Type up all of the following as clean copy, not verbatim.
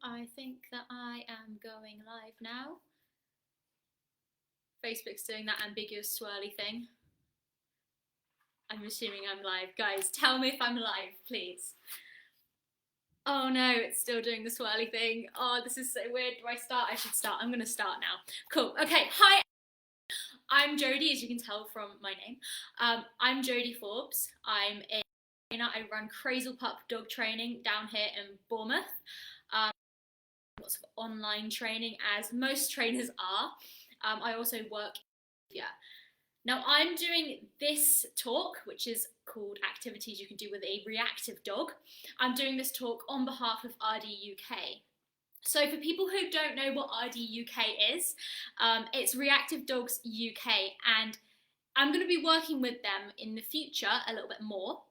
I think that I am going live now. Facebook's doing that ambiguous swirly thing. I'm assuming I'm live. Guys, tell me if I'm live, please. Oh no, it's still doing the swirly thing. Oh, this is so weird. Do I start? I should start. I'm gonna start now. Cool. Okay, hi. I'm Jodie, as you can tell from my name. I'm Jodie Forbes. I'm a trainer. I run Crazy Pup dog training down here in Bournemouth. Lots of online training, as most trainers are. I also work in India. Now I'm doing this talk, which is called Activities You Can Do with a Reactive Dog. I'm doing this talk on behalf of RDUK. So for people who don't know what RDUK is, it's Reactive Dogs UK, and I'm going to be working with them in the future a little bit more,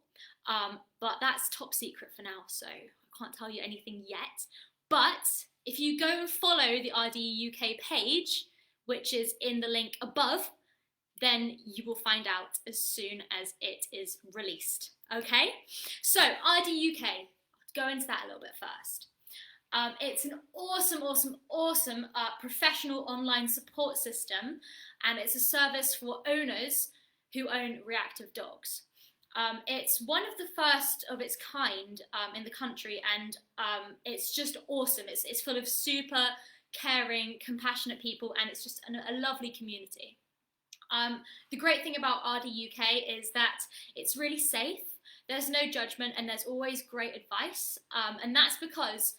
but that's top secret for now, so I can't tell you anything yet. But if you go and follow the RDUK page, which is in the link above, then you will find out as soon as it is released. Okay? So, RDUK, let's go into that a little bit first. It's an awesome professional online support system, and it's a service for owners who own reactive dogs. It's one of the first of its kind in the country, and it's just awesome. It's full of super caring, compassionate people, and it's just a lovely community. The great thing about RDUK is that it's really safe, there's no judgment, and there's always great advice, and that's because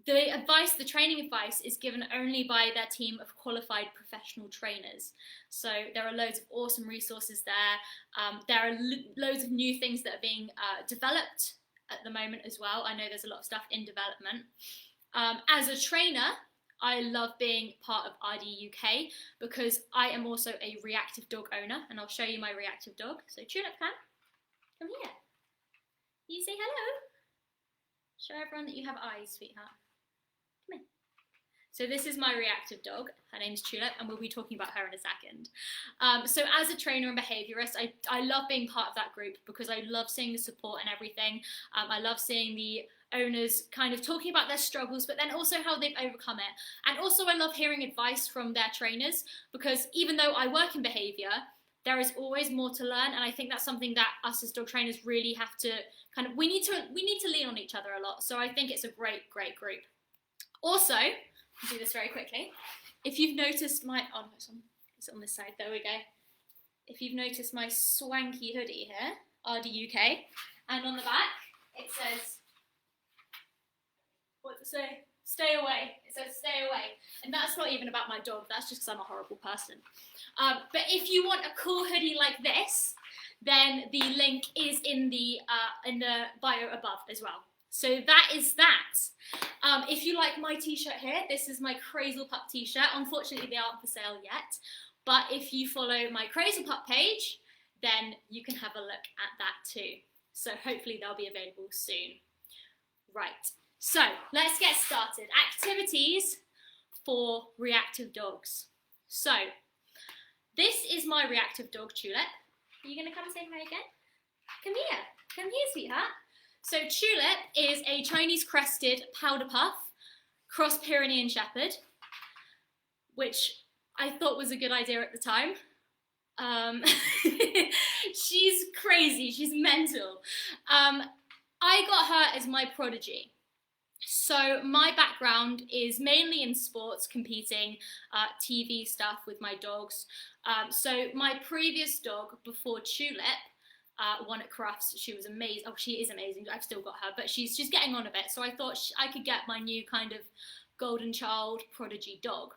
the training advice is given only by their team of qualified professional trainers. So there are loads of awesome resources there. There are loads of new things that are being developed at the moment as well. I know there's a lot of stuff in development. As a trainer, I love being part of RDUK because I am also a reactive dog owner, and I'll show you my reactive dog. So Tulip, come here. You say hello. Show everyone that you have eyes, sweetheart. Come here. So this is my reactive dog. Her name's Tulip, and we'll be talking about her in a second. So as a trainer and behaviourist, I love being part of that group because I love seeing the support and everything. I love seeing the owners kind of talking about their struggles, but then also how they've overcome it. And also I love hearing advice from their trainers, because even though I work in behaviour, there is always more to learn, and I think that's something that us as dog trainers really have to kind of, we need to lean on each other a lot. So I think it's a great group. Also, I'll do this very quickly. If you've noticed my, oh no, it's on this side, there we go. If you've noticed my swanky hoodie here, RDUK, and on the back it says, what does it say? Stay away. It says stay away. And that's not even about my dog, that's just because I'm a horrible person. But if you want a cool hoodie like this, then the link is in the bio above as well. So that is that. If you like my t-shirt here, this is my Crazy Pup t-shirt. Unfortunately, they aren't for sale yet. But if you follow my Crazy Pup page, then you can have a look at that too. So hopefully they'll be available soon. Right. So let's get started. Activities for reactive dogs. So this is my reactive dog, Tulip. Are you going to come say hi again? Come here, sweetheart. So Tulip is a Chinese crested powder puff, cross Pyrenean Shepherd, which I thought was a good idea at the time. She's crazy, she's mental. I got her as my prodigy. So my background is mainly in sports, competing, TV stuff with my dogs. So my previous dog before Tulip won at Crufts. She was amazing. Oh, she is amazing. I've still got her, but she's getting on a bit. So I thought I could get my new kind of golden child prodigy dog.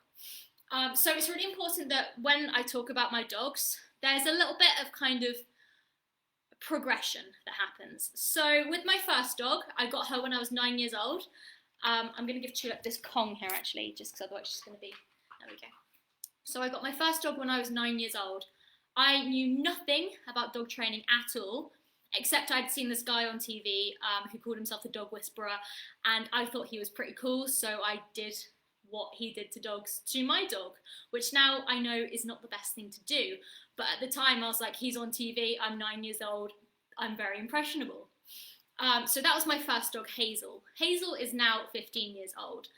So it's really important that when I talk about my dogs, there's a little bit of kind of progression that happens. So with my first dog, I got her when I was 9 years old. I'm going to give Tulip this Kong here actually, just because otherwise she's going to be, there we go. So I got my first dog when I was 9 years old. I knew nothing about dog training at all, except I'd seen this guy on TV who called himself the Dog Whisperer, and I thought he was pretty cool, so I did what he did to dogs to my dog, which now I know is not the best thing to do. But at the time I was like, he's on TV, I'm 9 years old, I'm very impressionable. So that was my first dog, Hazel. Hazel is now 15 years old.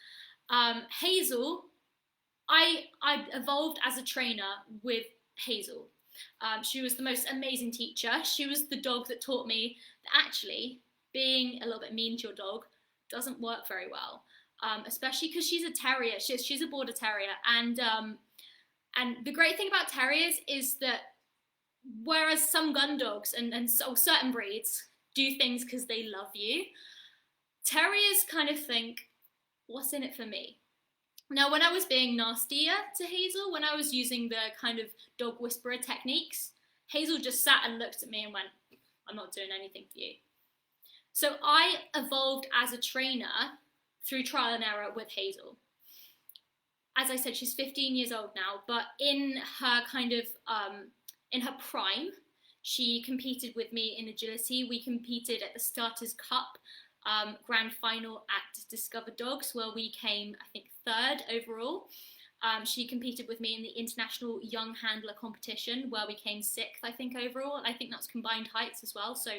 Hazel, I evolved as a trainer with Hazel. She was the most amazing teacher. She was the dog that taught me that actually being a little bit mean to your dog doesn't work very well, especially because she's a terrier. She's a border terrier, and the great thing about terriers is that whereas some gun dogs and certain breeds do things because they love you, terriers kind of think, what's in it for me? Now, when I was being nastier to Hazel, when I was using the kind of dog whisperer techniques, Hazel just sat and looked at me and went, I'm not doing anything for you. So I evolved as a trainer through trial and error with Hazel. As I said, she's 15 years old now, but in her kind of, in her prime, she competed with me in agility. We competed at the Starters Cup grand final at Discover Dogs, where we came, I think, 3rd overall. She competed with me in the International Young Handler competition, where we came 6th, I think, overall. And I think that's combined heights as well, so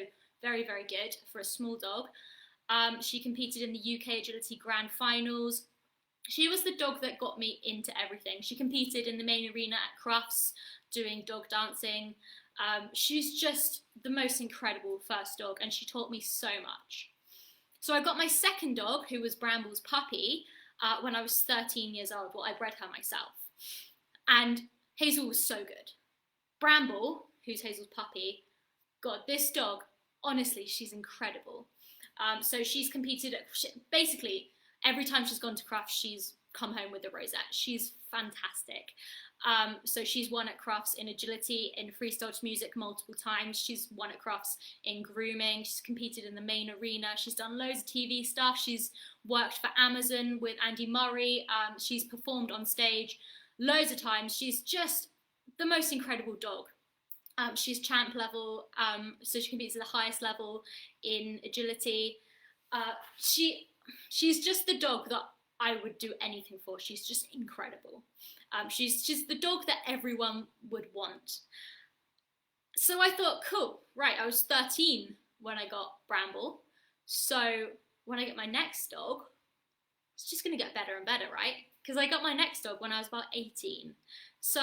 very, very good for a small dog. She competed in the UK Agility Grand Finals. She was the dog that got me into everything. She competed in the main arena at Crufts, doing dog dancing. She's just the most incredible first dog, and she taught me so much. So I got my second dog, who was Bramble's puppy, when I was 13 years old. Well, I bred her myself. And Hazel was so good. Bramble, who's Hazel's puppy, God, this dog, honestly, she's incredible. So she's competed at, basically, every time she's gone to Crufts, she's come home with a rosette. She's fantastic. So she's won at Crufts in agility, in freestyle to music multiple times. She's won at Crufts in grooming. She's competed in the main arena. She's done loads of TV stuff. She's worked for Amazon with Andy Murray. She's performed on stage loads of times. She's just the most incredible dog. She's champ level, so she competes at the highest level in agility. She's just the dog that I would do anything for. She's just incredible. She's the dog that everyone would want. So I thought, cool, right, I was 13 when I got Bramble. So when I get my next dog, it's just gonna get better and better, right? Because I got my next dog when I was about 18. So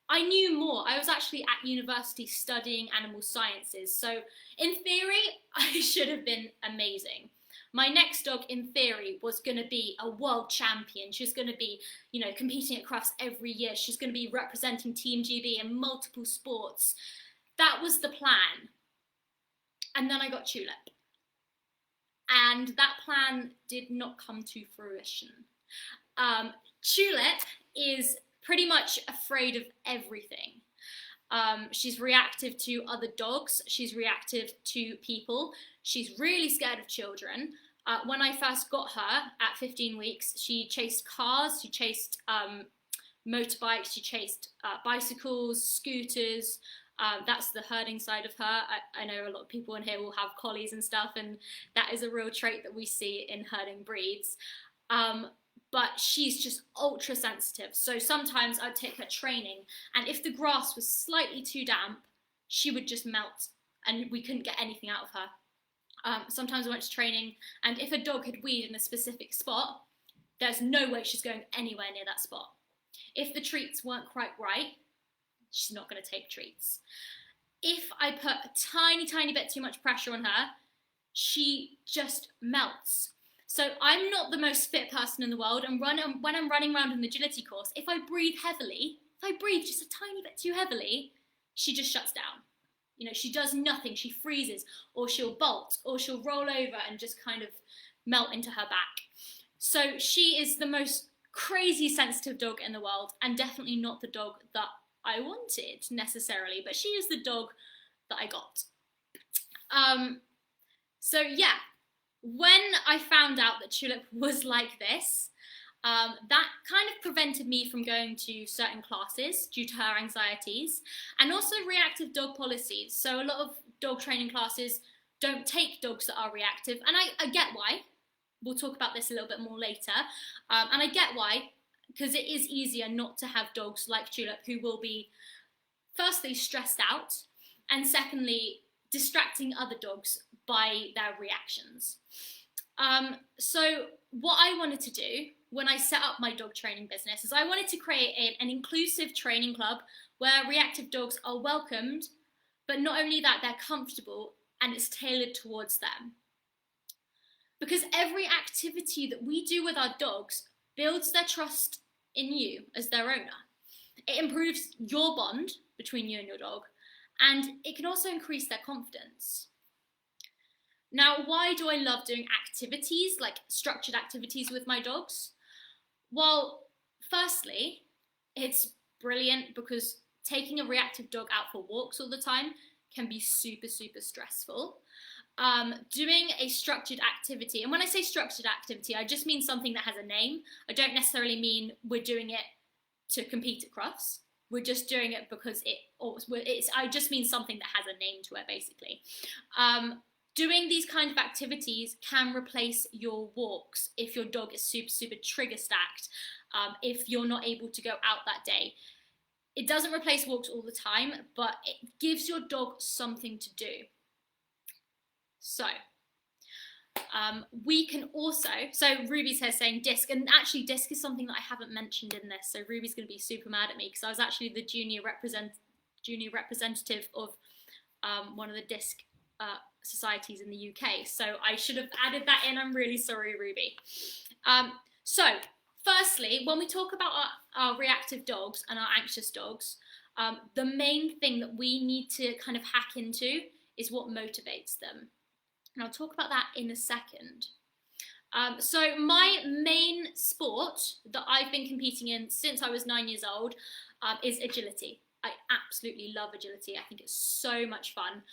I knew more. I was actually at university studying animal sciences. So in theory, I should have been amazing. My next dog, in theory, was going to be a world champion. She's going to be, you know, competing at Crufts every year. She's going to be representing Team GB in multiple sports. That was the plan. And then I got Tulip. And that plan did not come to fruition. Tulip is pretty much afraid of everything. She's reactive to other dogs. She's reactive to people. She's really scared of children. When I first got her at 15 weeks, she chased cars, she chased motorbikes, she chased bicycles, scooters. That's the herding side of her. I know a lot of people in here will have collies and stuff, and that is a real trait that we see in herding breeds. But she's just ultra sensitive. So sometimes I'd take her training, and if the grass was slightly too damp, she would just melt and we couldn't get anything out of her. Sometimes I went to training, and if a dog had weed in a specific spot, there's no way she's going anywhere near that spot. If the treats weren't quite right, she's not going to take treats. If I put a tiny, tiny bit too much pressure on her, she just melts. So I'm not the most fit person in the world, and when I'm running around an agility course, if I breathe heavily, if I breathe just a tiny bit too heavily, she just shuts down. You know, she does nothing. She freezes, or she'll bolt, or she'll roll over and just kind of melt into her back. So she is the most crazy sensitive dog in the world, and definitely not the dog that I wanted necessarily, but she is the dog that I got. So yeah, when I found out that Tulip was like this, that kind of prevented me from going to certain classes due to her anxieties, and also reactive dog policies. So a lot of dog training classes don't take dogs that are reactive, and I get why. We'll talk about this a little bit more later. And I get why, because it is easier not to have dogs like Tulip who will be, firstly, stressed out, and secondly, distracting other dogs by their reactions. So what I wanted to do when I set up my dog training business is I wanted to create an inclusive training club where reactive dogs are welcomed, but not only that, they're comfortable and it's tailored towards them. Because every activity that we do with our dogs builds their trust in you as their owner. It improves your bond between you and your dog, and it can also increase their confidence. Now, why do I love doing activities, like structured activities with my dogs? Well, firstly, it's brilliant because taking a reactive dog out for walks all the time can be super, super stressful. Doing a structured activity, and when I say structured activity, I just mean something that has a name. I don't necessarily mean we're doing it to compete at crufts. We're just doing it because I just mean something that has a name to it, basically. Doing these kind of activities can replace your walks if your dog is super, super trigger stacked, if you're not able to go out that day. It doesn't replace walks all the time, but it gives your dog something to do. So, we can also, so Ruby's here saying disc, and actually disc is something that I haven't mentioned in this, so Ruby's going to be super mad at me because I was actually the junior representative of one of the disc societies in the UK, so I should have added that in. I'm really sorry, Ruby. So, firstly, when we talk about our reactive dogs and our anxious dogs, the main thing that we need to kind of hack into is what motivates them. And I'll talk about that in a second. So my main sport that I've been competing in since I was 9 years old is agility. I absolutely love agility. I think it's so much fun.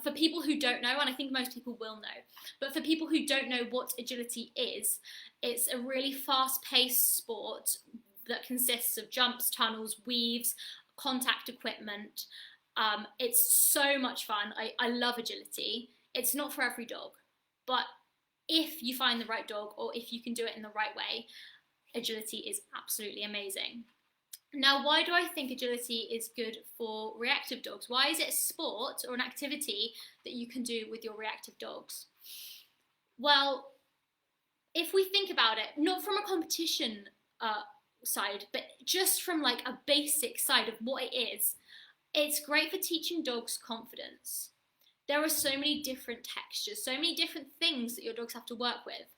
For people who don't know, and I think most people will know, but for people who don't know what agility is, it's a really fast-paced sport that consists of jumps, tunnels, weaves, contact equipment. It's so much fun. I love agility. It's not for every dog, but if you find the right dog or if you can do it in the right way, agility is absolutely amazing. Now, why do I think agility is good for reactive dogs? Why is it a sport or an activity that you can do with your reactive dogs? Well, if we think about it, not from a competition side, but just from like a basic side of what it is, it's great for teaching dogs confidence. There are so many different textures, so many different things that your dogs have to work with.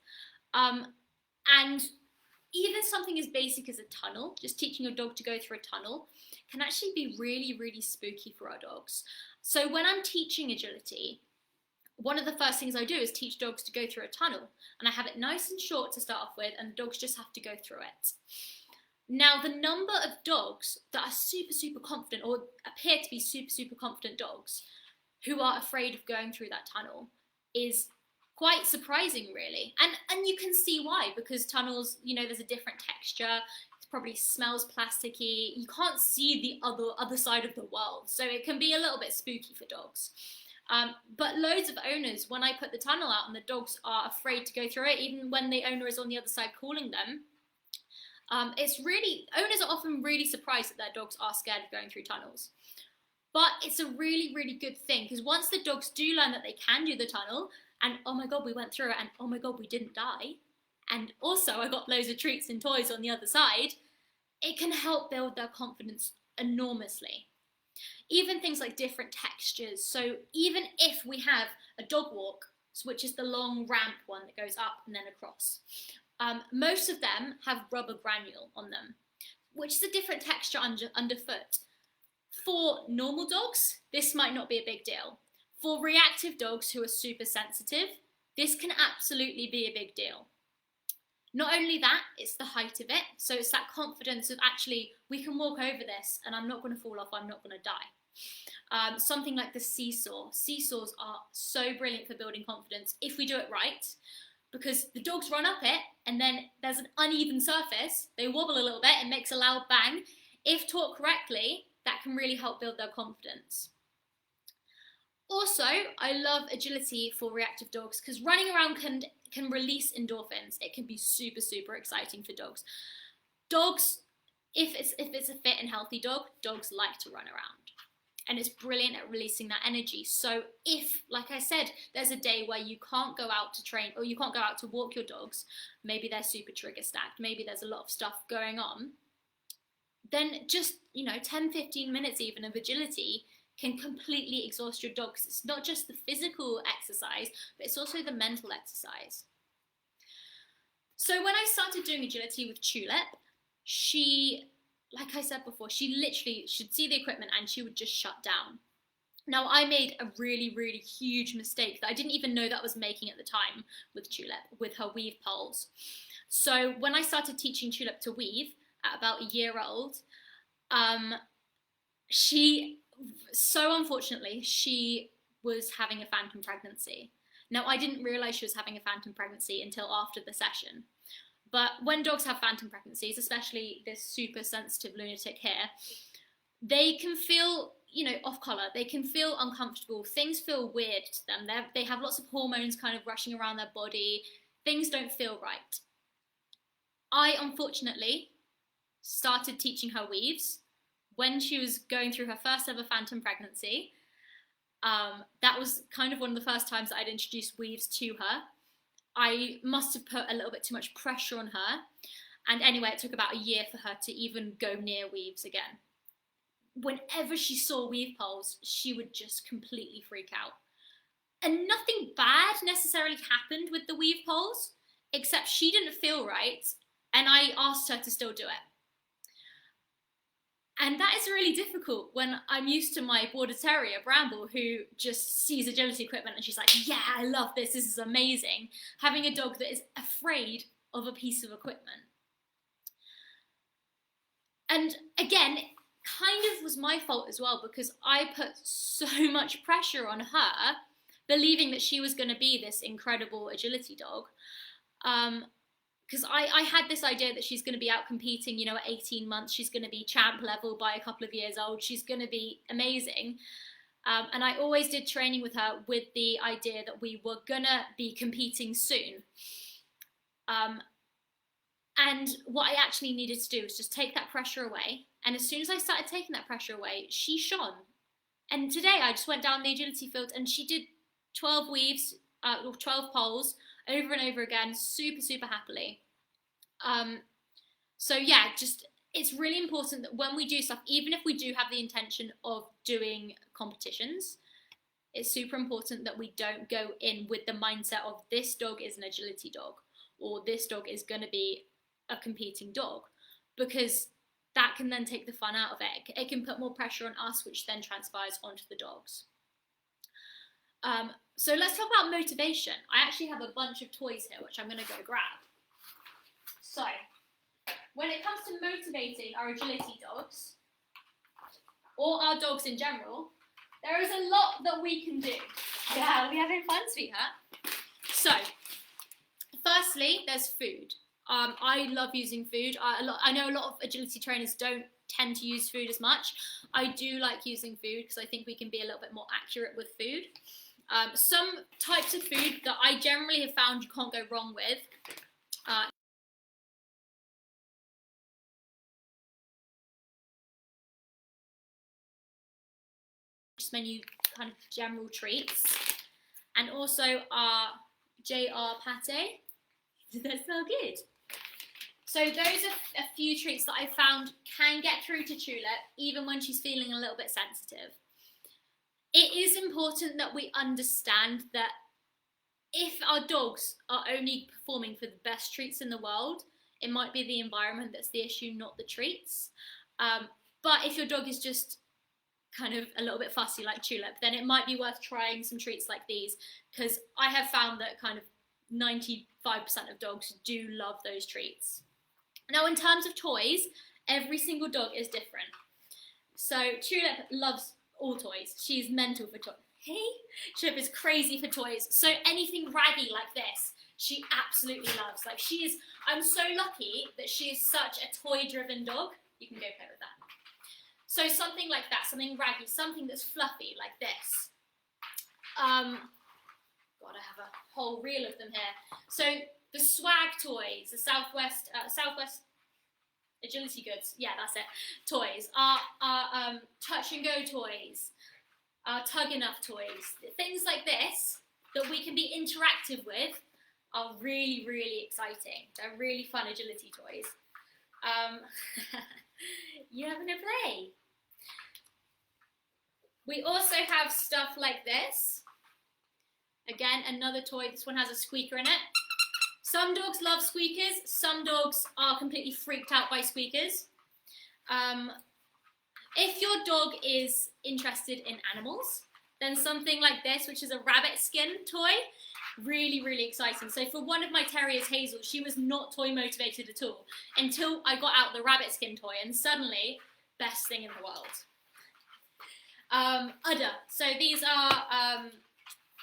And even something as basic as a tunnel, just teaching your dog to go through a tunnel, can actually be really, really spooky for our dogs. So when I'm teaching agility, one of the first things I do is teach dogs to go through a tunnel. And I have it nice and short to start off with, and the dogs just have to go through it. Now, the number of dogs that are super, super confident, or appear to be super, super confident dogs, who are afraid of going through that tunnel is quite surprising, really. And you can see why, because tunnels, you know, there's a different texture, it probably smells plasticky, you can't see the other side of the world, so it can be a little bit spooky for dogs. But loads of owners, when I put the tunnel out and the dogs are afraid to go through it, even when the owner is on the other side calling them, owners are often really surprised that their dogs are scared of going through tunnels. But it's a really, really good thing, because once the dogs do learn that they can do the tunnel, and oh my god, we went through it, and oh my god, we didn't die, and also I got loads of treats and toys on the other side, it can help build their confidence enormously. Even things like different textures. So even if we have a dog walk, which is the long ramp one that goes up and then across, most of them have rubber granule on them, which is a different texture underfoot. For normal dogs, this might not be a big deal. For reactive dogs who are super sensitive, this can absolutely be a big deal. Not only that, it's the height of it. So it's that confidence of actually, we can walk over this and I'm not going to fall off, I'm not going to die. Something like the seesaw. Seesaws are so brilliant for building confidence if we do it right, because the dogs run up it and then there's an uneven surface, they wobble a little bit, it makes a loud bang. If taught correctly, that can really help build their confidence. Also, I love agility for reactive dogs because running around can release endorphins. It can be super, super exciting for dogs. Dogs, if it's a fit and healthy dog, dogs like to run around. and it's brilliant at releasing that energy. So if, like I said, there's a day where you can't go out to train or you can't go out to walk your dogs, maybe they're super trigger stacked, maybe there's a lot of stuff going on, then just, 10-15 minutes even of agility can completely exhaust your dog. It's not just the physical exercise, but it's also the mental exercise. So when I started doing agility with Tulip, she, like I said before, she literally should see the equipment and she would just shut down. Now, I made a really, really huge mistake that I didn't even know that I was making at the time with Tulip, with her weave poles. So when I started teaching Tulip to weave at about a year old, unfortunately, she was having a phantom pregnancy. Now, I didn't realise she was having a phantom pregnancy until after the session. But when dogs have phantom pregnancies, especially this super sensitive lunatic here, they can feel, off colour. They can feel uncomfortable. Things feel weird to them. They have lots of hormones kind of rushing around their body. Things don't feel right. I, unfortunately, started teaching her weaves when she was going through her first ever phantom pregnancy. That was kind of one of the first times that I'd introduced weaves to her. I must have put a little bit too much pressure on her. And anyway, it took about a year for her to even go near weaves again. Whenever she saw weave poles, she would just completely freak out. And nothing bad necessarily happened with the weave poles, except she didn't feel right, and I asked her to still do it. And that is really difficult when I'm used to my border terrier, Bramble, who just sees agility equipment and she's like, yeah, I love this, this is amazing. Having a dog that is afraid of a piece of equipment. And again, kind of was my fault as well, because I put so much pressure on her, believing that she was going to be this incredible agility dog. Because I had this idea that she's going to be out competing, at 18 months, she's going to be champ level by a couple of years old, she's going to be amazing. And I always did training with her with the idea that we were going to be competing soon. And what I actually needed to do was just take that pressure away. And as soon as I started taking that pressure away, she shone. And today I just went down the agility field and she did 12 weaves, or 12 poles, over and over again, super, super happily. So yeah, it's really important that when we do stuff, even if we do have the intention of doing competitions, it's super important that we don't go in with the mindset of this dog is an agility dog, or this dog is going to be a competing dog, because that can then take the fun out of it. It can put more pressure on us, which then transpires onto the dogs. So let's talk about motivation. I actually have a bunch of toys here, which I'm going to go grab. So, when it comes to motivating our agility dogs, or our dogs in general, there is a lot that we can do. Yeah, we're having fun, sweetheart. So, firstly, there's food. I love using food. I know a lot of agility trainers don't tend to use food as much. I do like using food because I think we can be a little bit more accurate with food. Some types of food that I generally have found you can't go wrong with. Just menu kind of general treats. And also our JR pate. That smell good. So those are a few treats that I found can get through to Tulip even when she's feeling a little bit sensitive. It is important that we understand that if our dogs are only performing for the best treats in the world, it might be the environment that's the issue, not the treats. But if your dog is just kind of a little bit fussy like Tulip, then it might be worth trying some treats like these, because I have found that kind of 95% of dogs do love those treats. Now, in terms of toys, every single dog is different. So Tulip loves all toys. She's mental for toys. Hey, Tulip is crazy for toys. So anything raggy like this, she absolutely loves. Like I'm so lucky that she is such a toy-driven dog. You can go play with that. So something like that, something raggy, something that's fluffy like this. God, I have a whole reel of them here. So the swag toys, the Southwest Agility Goods, yeah, that's it, toys, are touch and go toys. tug enough toys. Things like this that we can be interactive with are really, really exciting. They're really fun agility toys. You having a play? We also have stuff like this. Again, another toy. This one has a squeaker in it. Some dogs love squeakers. Some dogs are completely freaked out by squeakers. If your dog is interested in animals, then something like this, which is a rabbit skin toy, really, really exciting. So for one of my terriers, Hazel, she was not toy motivated at all until I got out the rabbit skin toy, and suddenly, best thing in the world. Udder. So these are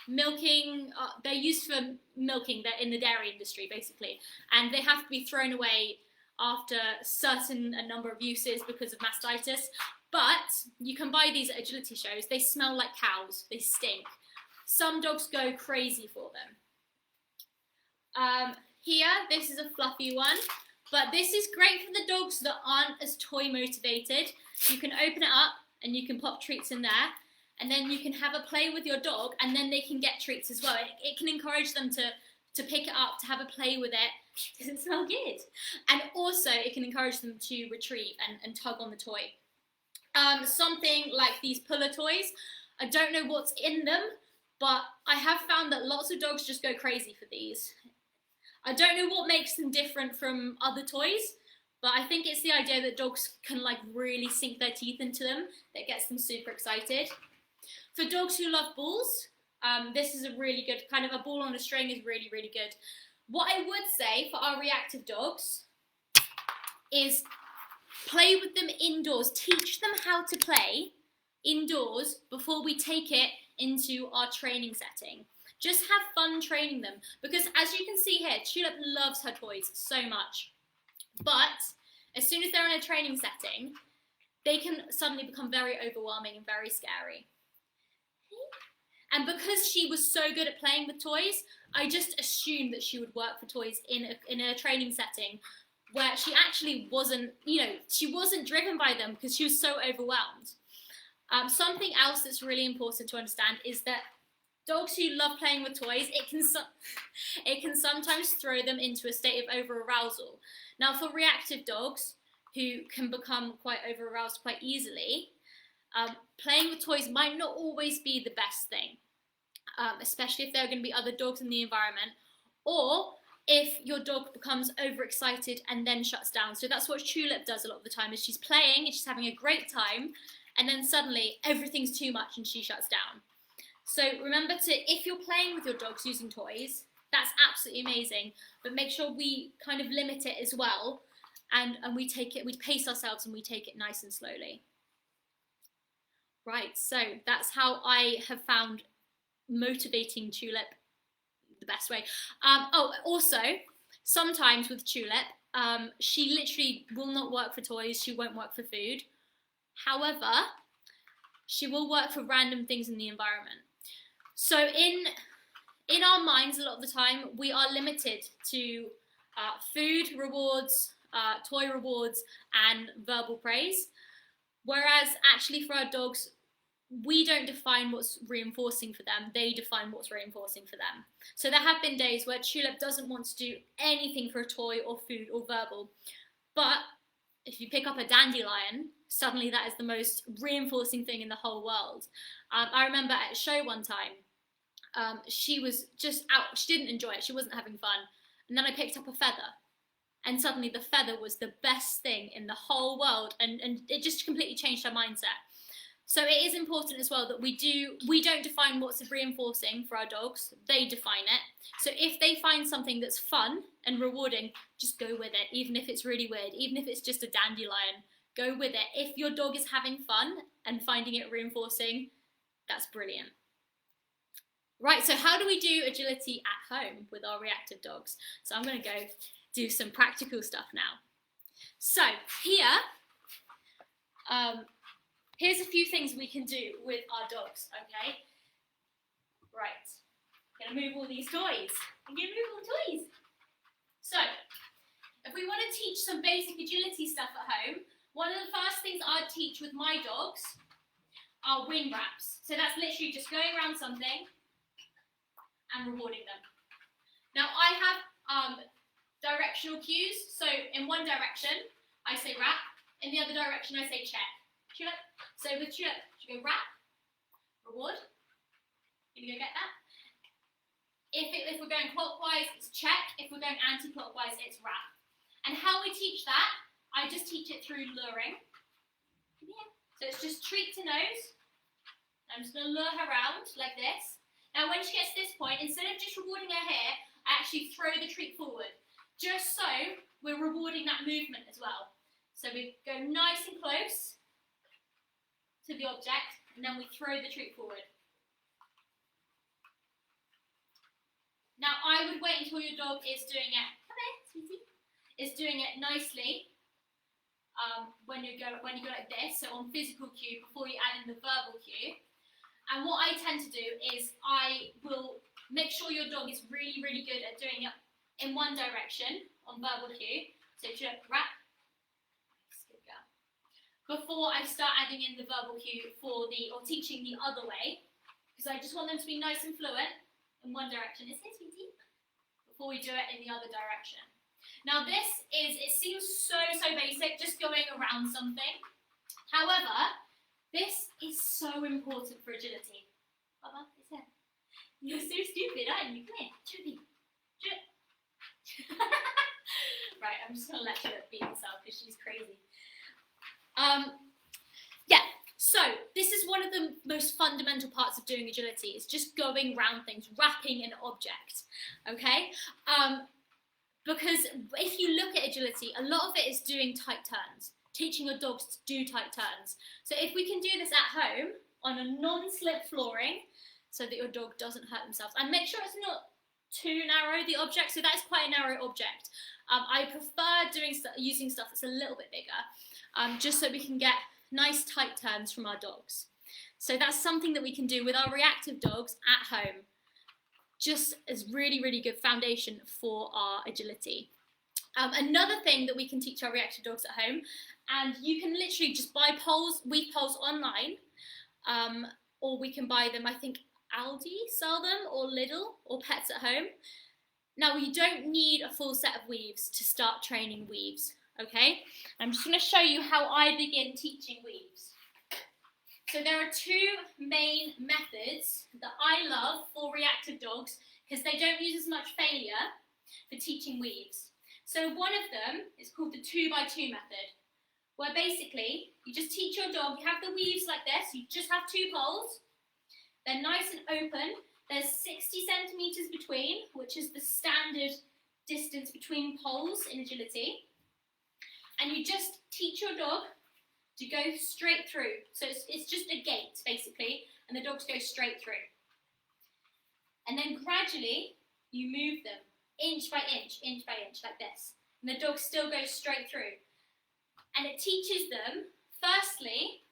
milking, they're used for milking, they're in the dairy industry basically, and they have to be thrown away after a number of uses because of mastitis. But you can buy these at agility shows. They smell like cows, they stink. Some dogs go crazy for them. Here, this is a fluffy one, but this is great for the dogs that aren't as toy motivated. You can open it up and you can pop treats in there, and then you can have a play with your dog, and then they can get treats as well. It can encourage them to pick it up, to have a play with it. Does it smell good? And also it can encourage them to retrieve and tug on the toy. Something like these puller toys. I don't know what's in them, but I have found that lots of dogs just go crazy for these. I don't know what makes them different from other toys, but I think it's the idea that dogs can like really sink their teeth into them that gets them super excited. For dogs who love balls, this is a really good, kind of a ball on a string is really, really good. What I would say for our reactive dogs is play with them indoors. Teach them how to play indoors before we take it into our training setting. Just have fun training them, because as you can see here, Tulip loves her toys so much. But as soon as they're in a training setting, they can suddenly become very overwhelming and very scary. And because she was so good at playing with toys, I just assumed that she would work for toys in a training setting where she actually wasn't, she wasn't driven by them because she was so overwhelmed. Something else that's really important to understand is that dogs who love playing with toys, it can sometimes throw them into a state of over-arousal. Now, for reactive dogs who can become quite over-aroused quite easily, playing with toys might not always be the best thing, especially if there are going to be other dogs in the environment, or if your dog becomes overexcited and then shuts down. So that's what Tulip does a lot of the time, is she's playing and she's having a great time, and then suddenly everything's too much and she shuts down. So remember if you're playing with your dogs using toys, that's absolutely amazing, but make sure we kind of limit it as well, and we pace ourselves and we take it nice and slowly. Right, so that's how I have found motivating Tulip the best way. Also, sometimes with Tulip, she literally will not work for toys, she won't work for food. However, she will work for random things in the environment. So in our minds, a lot of the time, we are limited to food rewards, toy rewards, and verbal praise. Whereas actually for our dogs, we don't define what's reinforcing for them, they define what's reinforcing for them. So there have been days where Tulip doesn't want to do anything for a toy or food or verbal, but if you pick up a dandelion, suddenly that is the most reinforcing thing in the whole world. I remember at a show one time, she was just out, she didn't enjoy it, she wasn't having fun, and then I picked up a feather, and suddenly the feather was the best thing in the whole world, and it just completely changed her mindset. So it is important as well that we don't define what's reinforcing for our dogs, they define it. So if they find something that's fun and rewarding, just go with it, even if it's really weird, even if it's just a dandelion, go with it. If your dog is having fun and finding it reinforcing, that's brilliant. Right, so how do we do agility at home with our reactive dogs? So I'm going to go do some practical stuff now. So here, here's a few things we can do with our dogs, okay? Right, I'm gonna move all these toys. I'm gonna move all the toys. So, if we want to teach some basic agility stuff at home, one of the first things I'd teach with my dogs are wing wraps. So that's literally just going around something and rewarding them. Now I have directional cues. So in one direction, I say wrap. In the other direction, I say check. Tulip. So with Tulip, you go wrap, reward. Can you go get that? If we're going clockwise, it's check. If we're going anti-clockwise, it's wrap. And how we teach that, I just teach it through luring. Yeah. So it's just treat to nose. I'm just going to lure her around like this. Now when she gets to this point, instead of just rewarding her here, I actually throw the treat forward. Just so we're rewarding that movement as well. So we go nice and close to the object, and then we throw the treat forward. Now I would wait until your dog is doing it, come here, sweetie, is doing it nicely when you go like this, so on physical cue before you add in the verbal cue. And what I tend to do is I will make sure your dog is really, really good at doing it in one direction on verbal cue. So just wrap, good girl. Before I start adding in the verbal cue or teaching the other way, because I just want them to be nice and fluent in one direction. Is it, sweetie? Before we do it in the other direction. Now it seems so basic, just going around something. However, this is so important for agility. Baba, it's here. You're so stupid, aren't you? Come here, Jodie. Right, I'm just gonna let her beat herself because she's crazy. Yeah, so this is one of the most fundamental parts of doing agility. It's just going around things, wrapping an object. Okay? Because if you look at agility, a lot of it is doing tight turns. Teaching your dogs to do tight turns. So if we can do this at home on a non-slip flooring so that your dog doesn't hurt themselves, and make sure it's not too narrow, the object, so that's quite a narrow object. I prefer using stuff that's a little bit bigger, just so we can get nice tight turns from our dogs. So that's something that we can do with our reactive dogs at home, just as really, really good foundation for our agility. Another thing that we can teach our reactive dogs at home, and you can literally just buy weave poles online, or we can buy them, I think Aldi sell them, or Lidl, or Pets at Home. Now you don't need a full set of weaves to start training weaves, okay? I'm just going to show you how I begin teaching weaves. So there are two main methods that I love for reactive dogs because they don't use as much failure for teaching weaves. So one of them is called the 2x2 method, where basically you just teach your dog, you have the weaves like this, you just have two poles, they're nice and open, there's 60 centimetres between, which is the standard distance between poles in agility, and you just teach your dog to go straight through. So it's just a gate basically, and the dogs go straight through. And then gradually you move them inch by inch like this, and the dog still goes straight through. And it teaches them, firstly,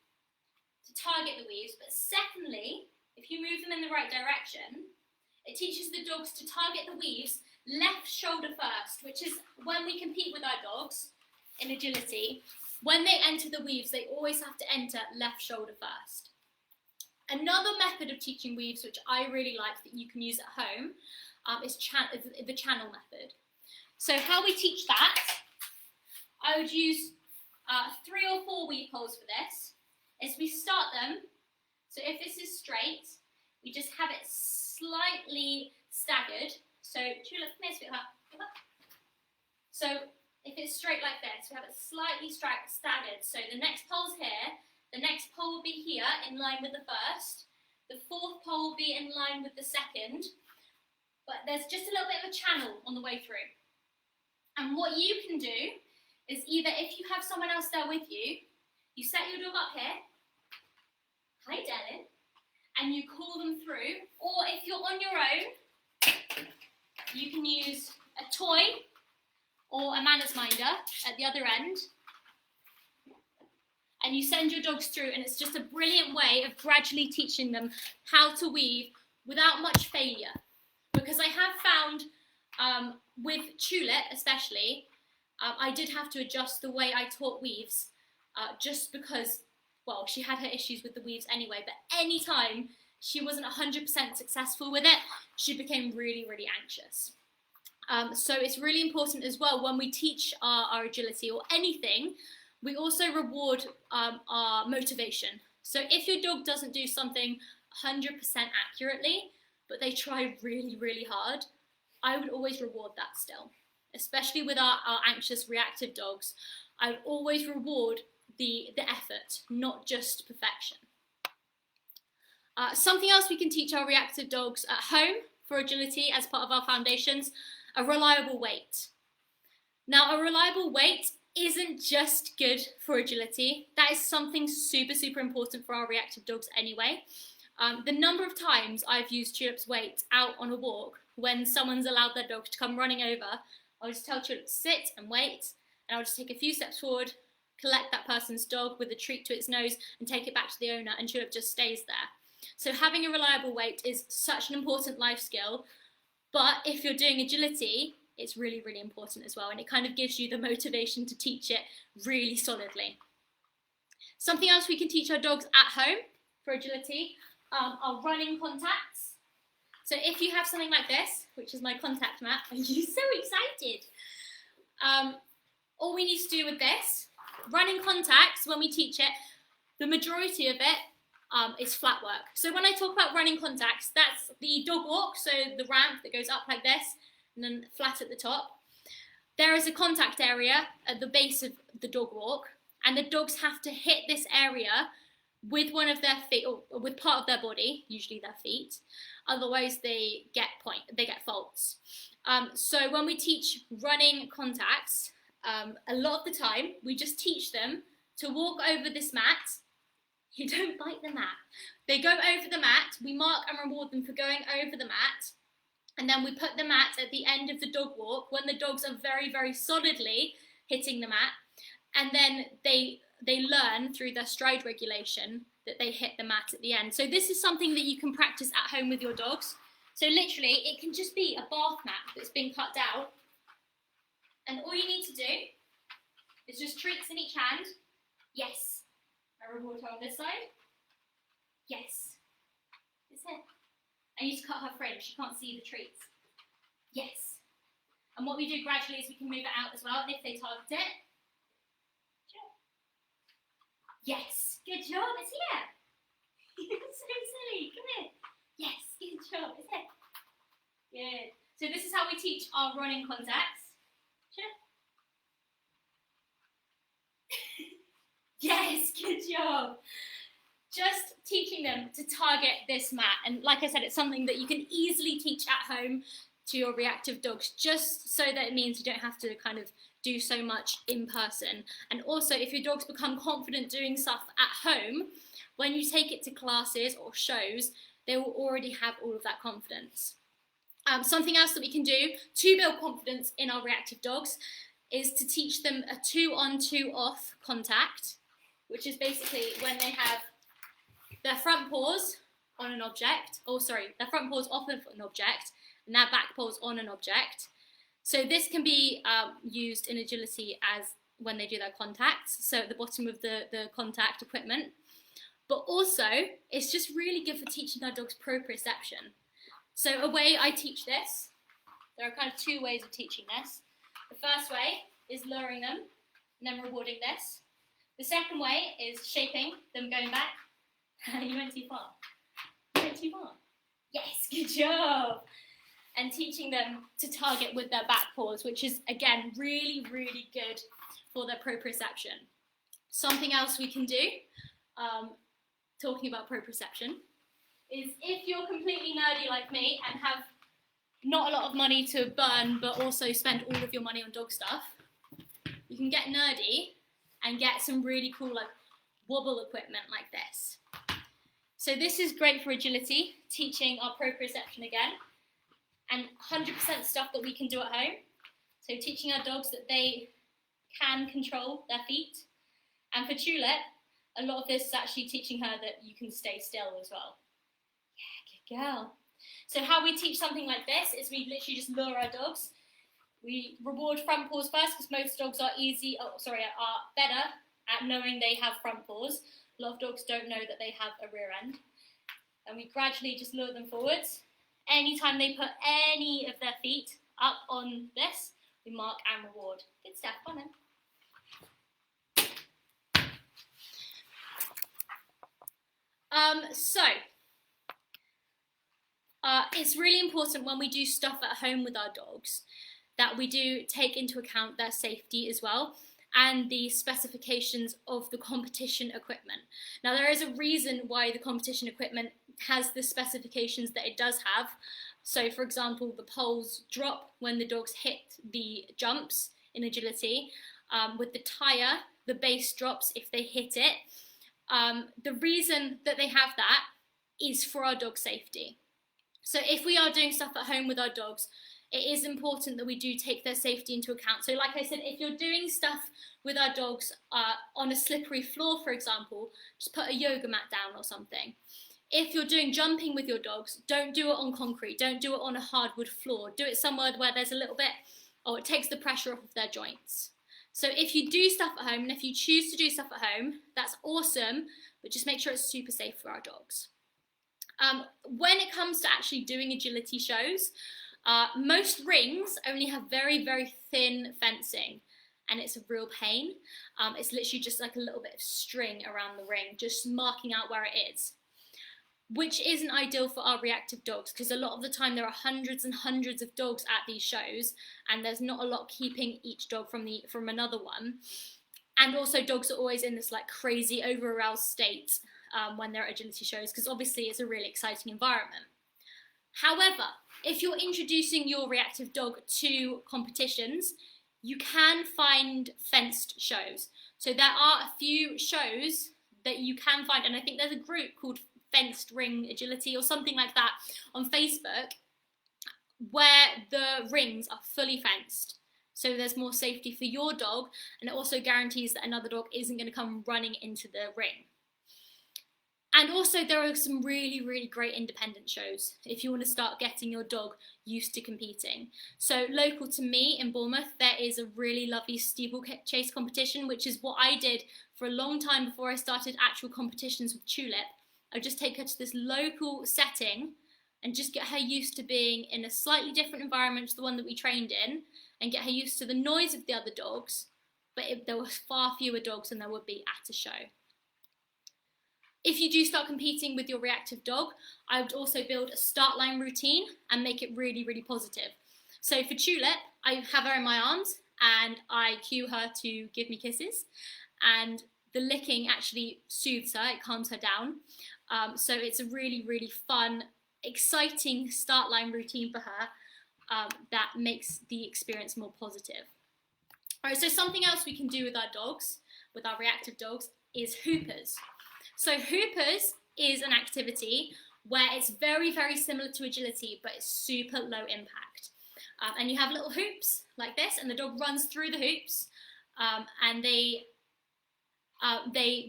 to target the weaves, but secondly, if you move them in the right direction, it teaches the dogs to target the weaves left shoulder first, which is when we compete with our dogs in agility. When they enter the weaves, they always have to enter left shoulder first. Another method of teaching weaves, which I really like that you can use at home, is the channel method. So how we teach that, I would use 3 or 4 weave poles for this, is we start them, so if this is straight, we just have it slightly staggered. So Tulip, come here, sweetheart. So if it's straight like this, we have it slightly staggered. So the next pole's here, the next pole will be here in line with the first, the fourth pole will be in line with the second, but there's just a little bit of a channel on the way through. And what you can do is either, if you have someone else there with you, you set your dog up here, hi darling, and you call them through, or if you're on your own, you can use a toy or a manners minder at the other end, and you send your dogs through, and it's just a brilliant way of gradually teaching them how to weave without much failure. Because I have found, with Tulip especially, I did have to adjust the way I taught weaves, just because well, she had her issues with the weaves anyway, but anytime she wasn't 100% successful with it, she became really, really anxious. So it's really important as well when we teach our agility or anything, we also reward our motivation. So if your dog doesn't do something 100% accurately, but they try really, really hard, I would always reward that still. Especially with our anxious, reactive dogs, I would always reward the effort, not just perfection. Something else we can teach our reactive dogs at home for agility as part of our foundations, a reliable wait. Now, a reliable wait isn't just good for agility. That is something super, super important for our reactive dogs anyway. The number of times I've used Tulip's wait out on a walk when someone's allowed their dog to come running over, I'll just tell Tulip to sit and wait, and I'll just take a few steps forward, collect that person's dog with a treat to its nose and take it back to the owner, and Tulip just stays there. So having a reliable wait is such an important life skill, but if you're doing agility, it's really, really important as well, and it kind of gives you the motivation to teach it really solidly. Something else we can teach our dogs at home for agility are running contacts. So if you have something like this, which is my contact map, are you so excited? All we need to do with this, running contacts, when we teach it, the majority of it is flat work. So when I talk about running contacts, that's the dog walk, so the ramp that goes up like this, and then flat at the top. There is a contact area at the base of the dog walk, and the dogs have to hit this area with one of their feet, or with part of their body, usually their feet. Otherwise, they get faults. So when we teach running contacts, a lot of the time we just teach them to walk over this mat. You don't bite the mat. They go over the mat. We mark and reward them for going over the mat. And then we put the mat at the end of the dog walk when the dogs are very, very solidly hitting the mat. And then they learn through their stride regulation that they hit the mat at the end. So this is something that you can practice at home with your dogs. So literally, it can just be a bath mat that's been cut out. And all you need to do is just treats in each hand. Yes. I reward her on this side. Yes. That's it. I need to cut her fringe. She can't see the treats. Yes. And what we do gradually is we can move it out as well if they target it. Yes, good job, it's here. You're so silly, come here. Yes, good job, it's here. Good. So this is how we teach our running contacts. Sure. Yes, good job. Just teaching them to target this mat. And like I said, it's something that you can easily teach at home to your reactive dogs, just so that it means you don't have to kind of do so much in person. And also, if your dogs become confident doing stuff at home, when you take it to classes or shows, they will already have all of that confidence. Something else that we can do to build confidence in our reactive dogs is to teach them a 2-on, 2-off contact, which is basically when they have their front paws on an object, their front paws off of an object, and their back paws on an object. So this can be used in agility as when they do their contacts, so at the bottom of the contact equipment. But also, it's just really good for teaching our dogs proprioception. So a way I teach this, there are kind of 2 ways of teaching this. The first way is luring them and then rewarding this. The second way is shaping them going back. You went too far. You went too far. Yes, good job. And teaching them to target with their back paws, which is, again, really, really good for their proprioception. Something else we can do, talking about proprioception, is if you're completely nerdy like me and have not a lot of money to burn, but also spend all of your money on dog stuff, you can get nerdy and get some really cool like wobble equipment like this. So this is great for agility, teaching our proprioception again, and 100% stuff that we can do at home. So teaching our dogs that they can control their feet. And for Tulip, a lot of this is actually teaching her that you can stay still as well. Yeah, good girl. So how we teach something like this is we literally just lure our dogs. We reward front paws first because most dogs are better at knowing they have front paws. A lot of dogs don't know that they have a rear end. And we gradually just lure them forwards. Anytime they put any of their feet up on this, we mark and reward. Good stuff, on then. It's really important when we do stuff at home with our dogs that we do take into account their safety as well and the specifications of the competition equipment. Now, there is a reason why the competition equipment has the specifications that it does have. So, for example, the poles drop when the dogs hit the jumps in agility. With the tyre, the base drops if they hit it. The reason that they have that is for our dog safety. So if we are doing stuff at home with our dogs, it is important that we do take their safety into account. So like I said, if you're doing stuff with our dogs on a slippery floor, for example, just put a yoga mat down or something. If you're doing jumping with your dogs, don't do it on concrete, don't do it on a hardwood floor. Do it somewhere where there's a little bit, it takes the pressure off of their joints. So if you do stuff at home, and if you choose to do stuff at home, that's awesome, but just make sure it's super safe for our dogs. When it comes to actually doing agility shows, most rings only have very, very thin fencing, and it's a real pain. It's literally just like a little bit of string around the ring, just marking out where it is, which isn't ideal for our reactive dogs, because a lot of the time there are hundreds and hundreds of dogs at these shows, and there's not a lot keeping each dog from another one. And also dogs are always in this like crazy over-aroused state when they're at agility shows, because obviously it's a really exciting environment. However, if you're introducing your reactive dog to competitions, you can find fenced shows. So there are a few shows that you can find, and I think there's a group called Fenced Ring Agility or something like that on Facebook, where the rings are fully fenced. So there's more safety for your dog, and it also guarantees that another dog isn't going to come running into the ring. And also there are some really, really great independent shows if you want to start getting your dog used to competing. So local to me in Bournemouth, there is a really lovely steeplechase competition, which is what I did for a long time before I started actual competitions with Tulip. I'd just take her to this local setting and just get her used to being in a slightly different environment to the one that we trained in, and get her used to the noise of the other dogs, but there were far fewer dogs than there would be at a show. If you do start competing with your reactive dog, I would also build a start line routine and make it really, really positive. So for Tulip, I have her in my arms and I cue her to give me kisses, and the licking actually soothes her, it calms her down. So it's a really, really fun, exciting start line routine for her that makes the experience more positive. All right, so something else we can do with our dogs, with our reactive dogs, is hoopers. So hoopers is an activity where it's very, very similar to agility, but it's super low impact. And you have little hoops like this, and the dog runs through the hoops, and they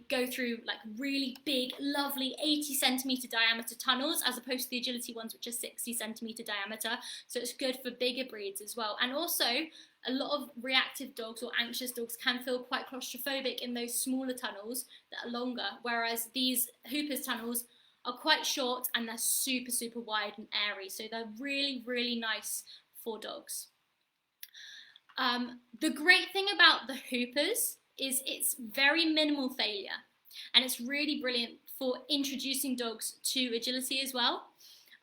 go through like really big, lovely 80 centimetre diameter tunnels, as opposed to the agility ones, which are 60 centimetre diameter. So it's good for bigger breeds as well. And also, a lot of reactive dogs or anxious dogs can feel quite claustrophobic in those smaller tunnels that are longer, whereas these hoopers tunnels are quite short and they're super, super wide and airy. So they're really, really nice for dogs. The great thing about the hoopers is it's very minimal failure, and it's really brilliant for introducing dogs to agility as well.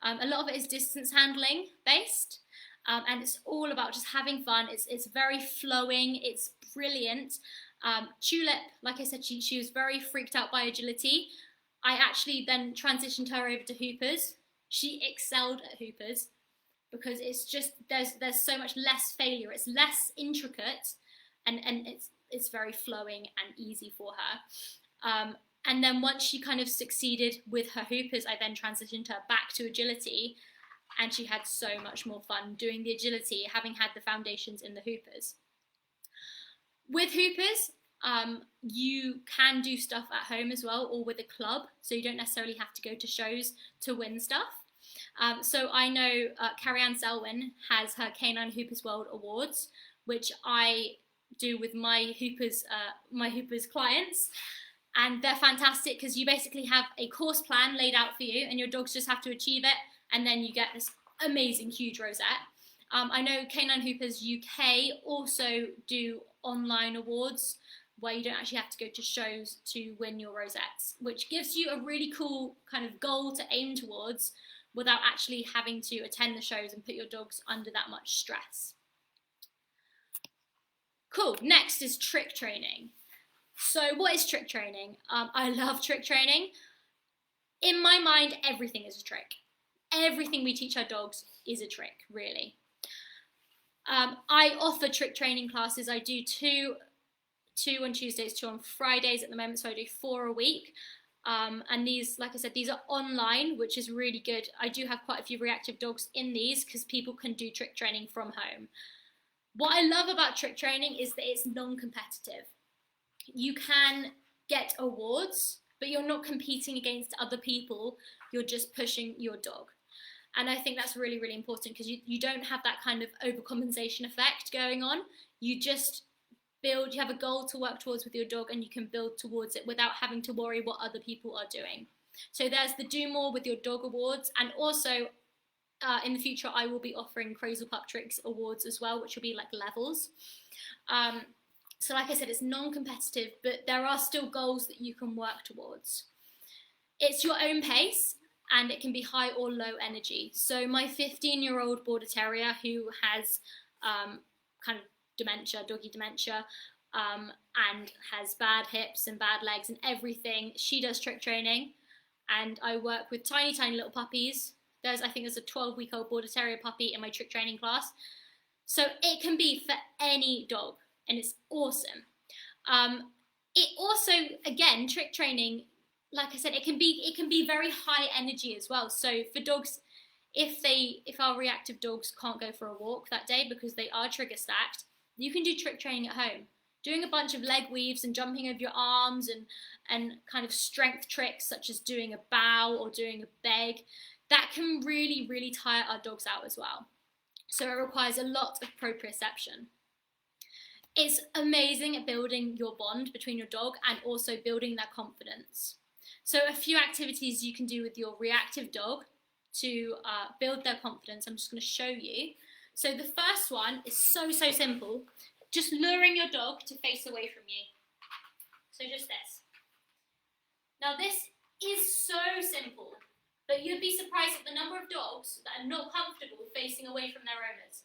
A lot of it is distance handling based, and it's all about just having fun. It's very flowing, it's brilliant. Tulip, like I said, she was very freaked out by agility. I actually then transitioned her over to hoopers. She excelled at hoopers because it's just, there's so much less failure, it's less intricate, and it's very flowing and easy for her. And then once she kind of succeeded with her hoopers, I then transitioned her back to agility, and she had so much more fun doing the agility, having had the foundations in the hoopers. With hoopers, you can do stuff at home as well, or with a club, so you don't necessarily have to go to shows to win stuff. So I know Carrie-Anne Selwyn has her Canine Hoopers World Awards, which I do with my hoopers clients, And they're fantastic because you basically have a course plan laid out for you and your dogs just have to achieve it, and then you get this amazing huge rosette. I know Canine Hoopers UK also do online awards where you don't actually have to go to shows to win your rosettes, which gives you a really cool kind of goal to aim towards without actually having to attend the shows and put your dogs under that much stress. Cool, next is trick training. So what is trick training? I love trick training. In my mind, everything is a trick. Everything we teach our dogs is a trick, really. I offer trick training classes. I do two on Tuesdays, 2 on Fridays at the moment, so I do 4 a week. And these, like I said, these are online, which is really good. I do have quite a few reactive dogs in these because people can do trick training from home. What I love about trick training is that it's non-competitive. You can get awards, but you're not competing against other people. You're just pushing your dog. And I think that's really, really important because you don't have that kind of overcompensation effect going on. You just build, you have a goal to work towards with your dog and you can build towards it without having to worry what other people are doing. So there's the Do More with Your Dog awards, and also in the future I will be offering Crazy Pup Tricks awards as well, which will be like levels. So like I said, it's non-competitive, but there are still goals that you can work towards. It's your own pace, and it can be high or low energy. So my 15-year-old Border Terrier who has kind of dementia, doggy dementia, and has bad hips and bad legs and everything, she does trick training, and I work with tiny, tiny little puppies. I think there's a 12-week-old Border Terrier puppy in my trick training class. So it can be for any dog, and it's awesome. It also, again, trick training, like I said, it can be very high energy as well. So for dogs, if our reactive dogs can't go for a walk that day because they are trigger stacked, you can do trick training at home. Doing a bunch of leg weaves and jumping over your arms and kind of strength tricks such as doing a bow or doing a beg, that can really, really tire our dogs out as well. So it requires a lot of proprioception. It's amazing at building your bond between your dog and also building their confidence. So a few activities you can do with your reactive dog to build their confidence. I'm just going to show you. So the first one is so simple. Just luring your dog to face away from you. So just this. Now this is so simple, but you'd be surprised at the number of dogs that are not comfortable facing away from their owners.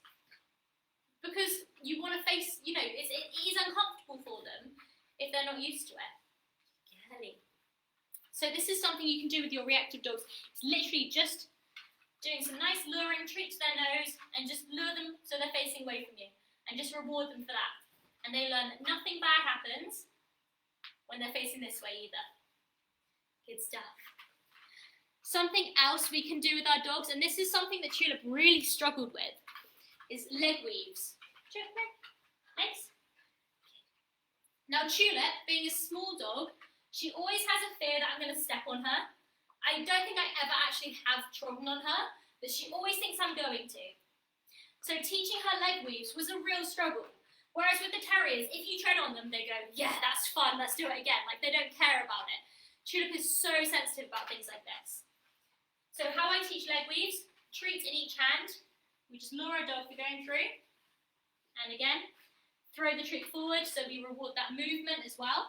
Because you want to face, it is uncomfortable for them if they're not used to it. Kelly. So this is something you can do with your reactive dogs. It's literally just doing some nice luring treat to their nose and just lure them so they're facing away from you. And just reward them for that. And they learn that nothing bad happens when they're facing this way either. Good stuff. Something else we can do with our dogs, and this is something that Tulip really struggled with, is leg weaves. Legs. Now Tulip, being a small dog, she always has a fear that I'm going to step on her. I don't think I ever actually have trodden on her, but she always thinks I'm going to. So teaching her leg weaves was a real struggle. Whereas with the terriers, if you tread on them, they go, yeah, that's fun, let's do it again. Like, they don't care about it. Tulip is so sensitive about things like this. So how I teach leg weaves, treat in each hand. We just lure our dog for going through. And again, throw the treat forward, so we reward that movement as well.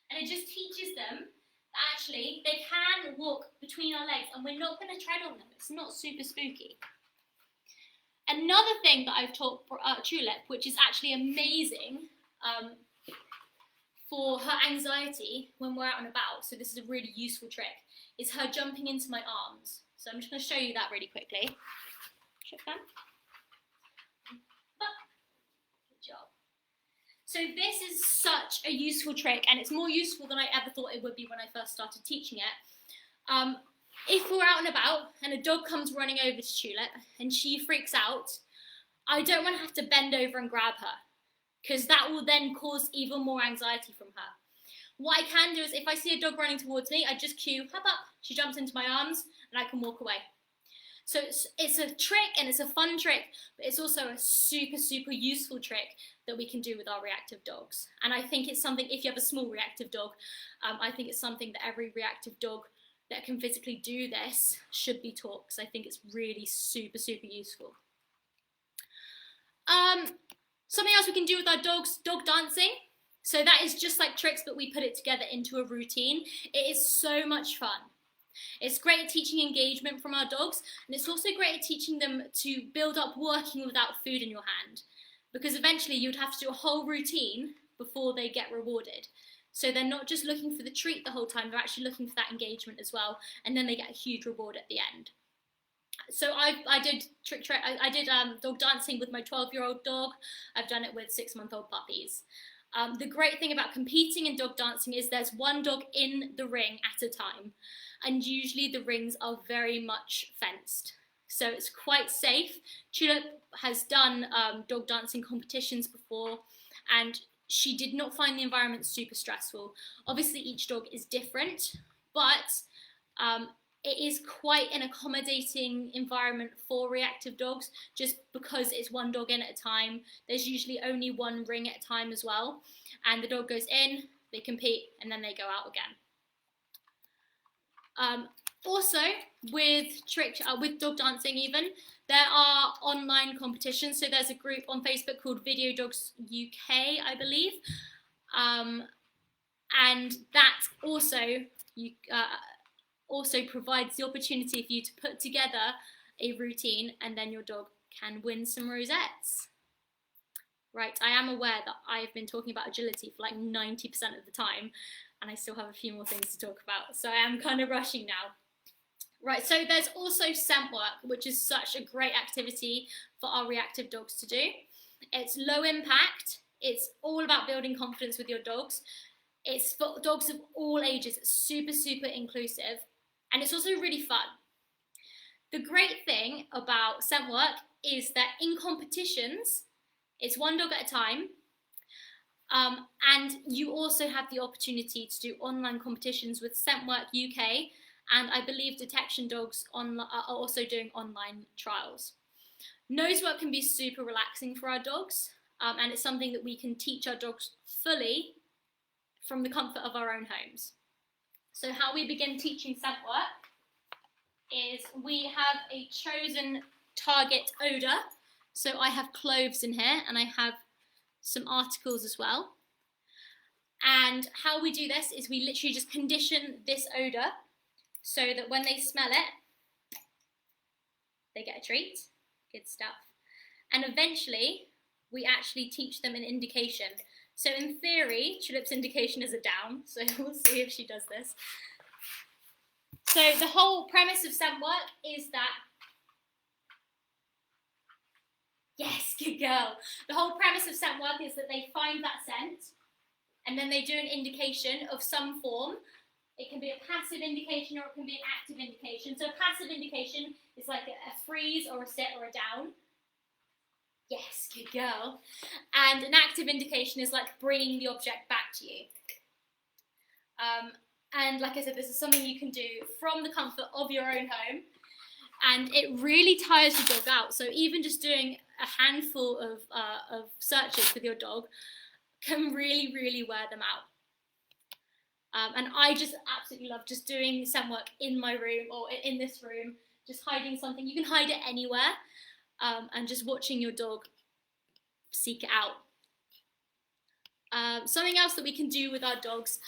And it just teaches them that actually they can walk between our legs and we're not going to tread on them. It's not super spooky. Another thing that I've taught Tulip, which is actually amazing for her anxiety when we're out and about, so this is a really useful trick, is her jumping into my arms. So I'm just going to show you that really quickly. Good job. So this is such a useful trick, and it's more useful than I ever thought it would be when I first started teaching it. If we're out and about and a dog comes running over to Tulip and she freaks out, I don't want to have to bend over and grab her, because that will then cause even more anxiety from her. What I can do is if I see a dog running towards me, I just cue, hop up, she jumps into my arms and I can walk away. So it's a trick, and it's a fun trick, but it's also a super, super useful trick that we can do with our reactive dogs. And I think it's something, if you have a small reactive dog, I think it's something that every reactive dog that can physically do this should be taught, because I think it's really super, super useful. Something else we can do with our dogs, dog dancing. So that is just like tricks, but we put it together into a routine. It is so much fun. It's great at teaching engagement from our dogs, and it's also great at teaching them to build up working without food in your hand, because eventually you'd have to do a whole routine before they get rewarded. So they're not just looking for the treat the whole time, they're actually looking for that engagement as well, and then they get a huge reward at the end. So I did dog dancing with my 12-year-old dog. I've done it with 6-month-old puppies. The great thing about competing in dog dancing is there's one dog in the ring at a time, and usually the rings are very much fenced, so it's quite safe. Tulip has done dog dancing competitions before, and she did not find the environment super stressful. Obviously each dog is different, but it is quite an accommodating environment for reactive dogs, just because it's one dog in at a time. There's usually only one ring at a time as well, and the dog goes in, they compete, and then they go out again. Also, with dog dancing even, there are online competitions. So there's a group on Facebook called Video Dogs UK, I believe, and that also provides the opportunity for you to put together a routine, and then your dog can win some rosettes. Right, I am aware that I've been talking about agility for like 90% of the time, and I still have a few more things to talk about, so I am kind of rushing now. Right, so there's also scent work, which is such a great activity for our reactive dogs to do. It's low impact, it's all about building confidence with your dogs. It's for dogs of all ages, it's super, super inclusive, and it's also really fun. The great thing about scent work is that in competitions, it's one dog at a time, and you also have the opportunity to do online competitions with Scentwork UK, and I believe Detection Dogs are also doing online trials. Nose work can be super relaxing for our dogs, and it's something that we can teach our dogs fully from the comfort of our own homes. So how we begin teaching scent work is we have a chosen target odour. So I have cloves in here, and I have some articles as well. And how we do this is we literally just condition this odour so that when they smell it, they get a treat. Good stuff. And eventually, we actually teach them an indication. So in theory, Tulip's indication is a down, so we'll see if she does this. So the whole premise of scent work is that, yes, good girl. The whole premise of scent work is that they find that scent, and then they do an indication of some form. It can be a passive indication, or it can be an active indication. So a passive indication is like a freeze or a sit or a down. Yes, good girl. And an active indication is like bringing the object back to you. And like I said, this is something you can do from the comfort of your own home, and it really tires your dog out. So even just doing a handful of searches with your dog can really, really wear them out. And I just absolutely love just doing scent work in my room or in this room, just hiding something. You can hide it anywhere, and just watching your dog seek it out. Something else that we can do with our dogs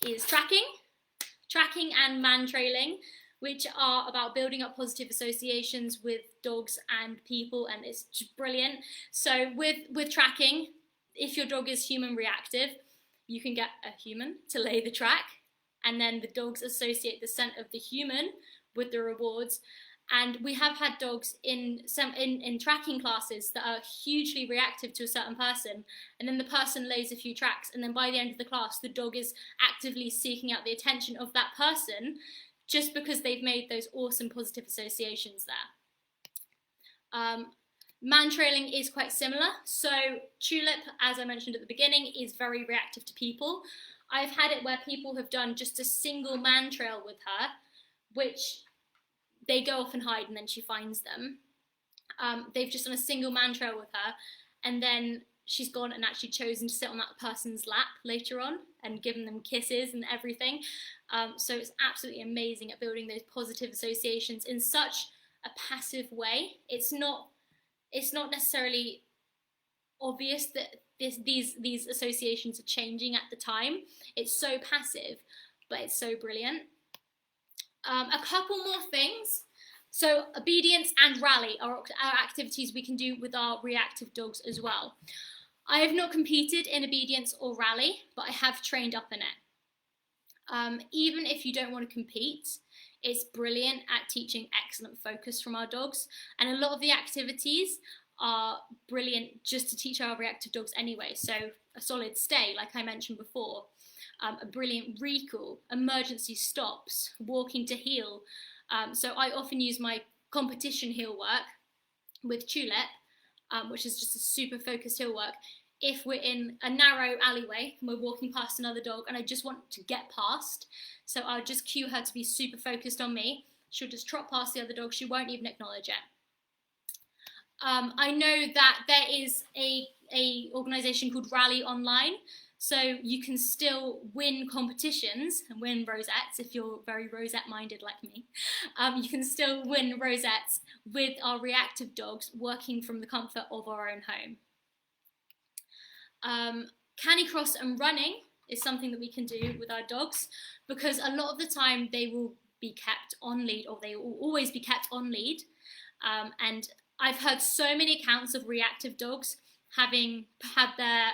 is tracking and man trailing, which are about building up positive associations with dogs and people, and it's just brilliant. So with tracking, if your dog is human reactive, you can get a human to lay the track, and then the dogs associate the scent of the human with the rewards. And we have had dogs in tracking classes that are hugely reactive to a certain person, and then the person lays a few tracks, and then by the end of the class, the dog is actively seeking out the attention of that person just because they've made those awesome positive associations there. Man trailing is quite similar. So Tulip, as I mentioned at the beginning, is very reactive to people. I've had it where people have done just a single man trail with her, which they go off and hide, and then she finds them. They've just done a single man trail with her, and then she's gone and actually chosen to sit on that person's lap later on and given them kisses and everything. So it's absolutely amazing at building those positive associations in such a passive way. It's not necessarily obvious that these associations are changing at the time. It's so passive, but it's so brilliant. A couple more things. So obedience and rally are activities we can do with our reactive dogs as well. I have not competed in obedience or rally, but I have trained up in it. Even if you don't want to compete, it's brilliant at teaching excellent focus from our dogs. And a lot of the activities are brilliant just to teach our reactive dogs anyway. So a solid stay, like I mentioned before, a brilliant recall, emergency stops, walking to heel. So I often use my competition heel work with Tulip, which is just a super focused heel work. If we're in a narrow alleyway and we're walking past another dog and I just want to get past, so I'll just cue her to be super focused on me. She'll just trot past the other dog. She won't even acknowledge it. I know that there is a organisation called Rally Online, so you can still win competitions and win rosettes if you're very rosette-minded like me. You can still win rosettes with our reactive dogs working from the comfort of our own home. Canicross and running is something that we can do with our dogs, because a lot of the time they will be kept on lead, or they will always be kept on lead. And I've heard so many accounts of reactive dogs having had their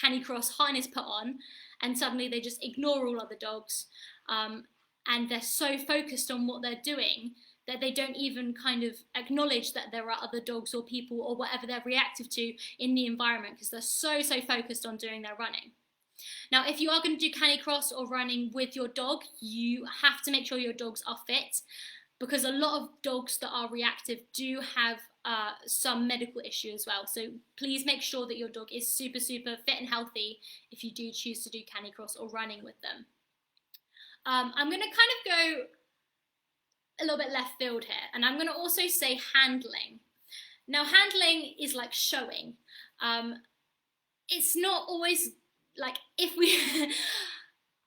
Canicross harness put on, and suddenly they just ignore all other dogs, and they're so focused on what they're doing that they don't even kind of acknowledge that there are other dogs or people or whatever they're reactive to in the environment, because they're so focused on doing their running. Now, if you are going to do Canicross or running with your dog, you have to make sure your dogs are fit, because a lot of dogs that are reactive do have some medical issue as well. So please make sure that your dog is super fit and healthy if you do choose to do Canicross or running with them. I'm going to kind of go a little bit left field here, and I'm going to also say handling. Now, handling is like showing. It's not always like, if we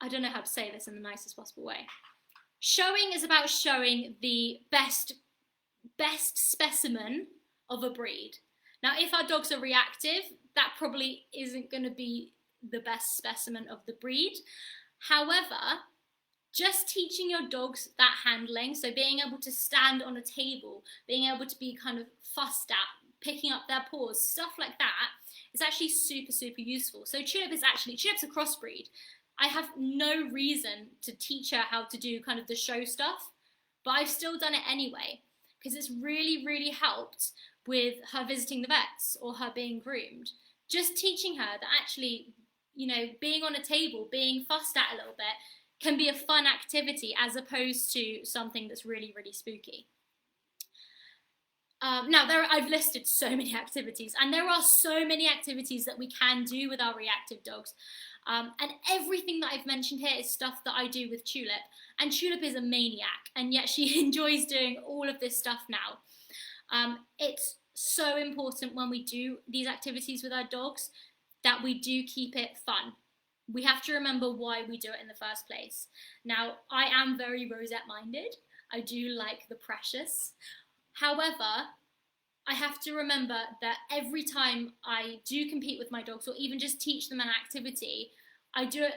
I don't know how to say this in the nicest possible way. Showing is about showing the best specimen of a breed. Now, if our dogs are reactive, that probably isn't going to be the best specimen of the breed. However, just teaching your dogs that handling, so being able to stand on a table, being able to be kind of fussed at, picking up their paws, stuff like that, is actually super useful. So Tulip's a crossbreed. I have no reason to teach her how to do kind of the show stuff, but I've still done it anyway, because it's really helped with her visiting the vets or her being groomed. Just teaching her that actually, you know, being on a table, being fussed at a little bit, can be a fun activity as opposed to something that's really spooky. Now, I've listed so many activities, and there are so many activities that we can do with our reactive dogs. And everything that I've mentioned here is stuff that I do with Tulip. And Tulip is a maniac, and yet she enjoys doing all of this stuff now. It's so important when we do these activities with our dogs that we do keep it fun. We have to remember why we do it in the first place. Now, I am very rosette-minded. I do like the precious. However, I have to remember that every time I do compete with my dogs, or even just teach them an activity, I do it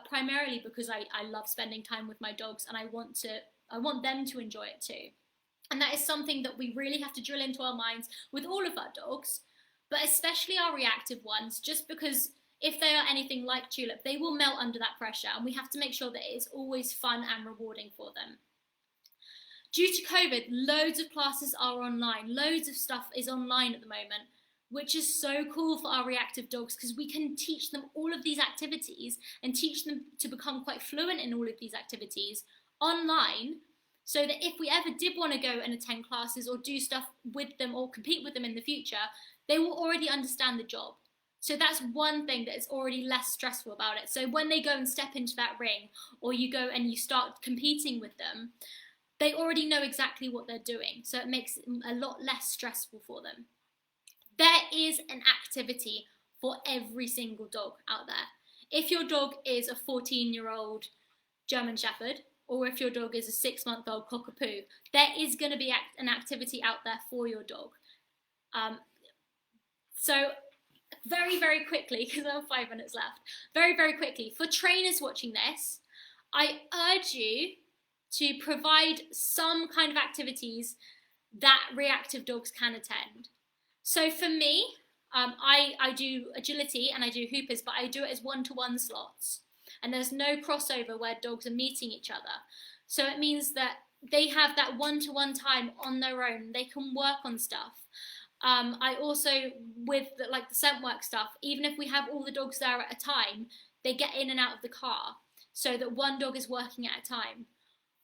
primarily because I love spending time with my dogs, and I want them to enjoy it too. And that is something that we really have to drill into our minds with all of our dogs, but especially our reactive ones, just because if they are anything like Tulip, they will melt under that pressure, and we have to make sure that it is always fun and rewarding for them. Due to COVID, loads of classes are online. Loads of stuff is online at the moment, which is so cool for our reactive dogs, because we can teach them all of these activities and teach them to become quite fluent in all of these activities online, so that if we ever did want to go and attend classes or do stuff with them or compete with them in the future, they will already understand the job. So that's one thing that is already less stressful about it. So when they go and step into that ring, or you go and you start competing with them, they already know exactly what they're doing, so it makes it a lot less stressful for them. There is an activity for every single dog out there. If your dog is a 14-year-old German Shepherd, or if your dog is a 6-month-old Cockapoo, there is going to be an activity out there for your dog. So very, very quickly, because I have 5 minutes left, very, very quickly, for trainers watching this, I urge you to provide some kind of activities that reactive dogs can attend. So for me, I do agility and I do hoopers, but I do it as one-to-one slots. And there's no crossover where dogs are meeting each other. So it means that they have that one-to-one time on their own. They can work on stuff. I also, with the scent work stuff, even if we have all the dogs there at a time, they get in and out of the car so that one dog is working at a time.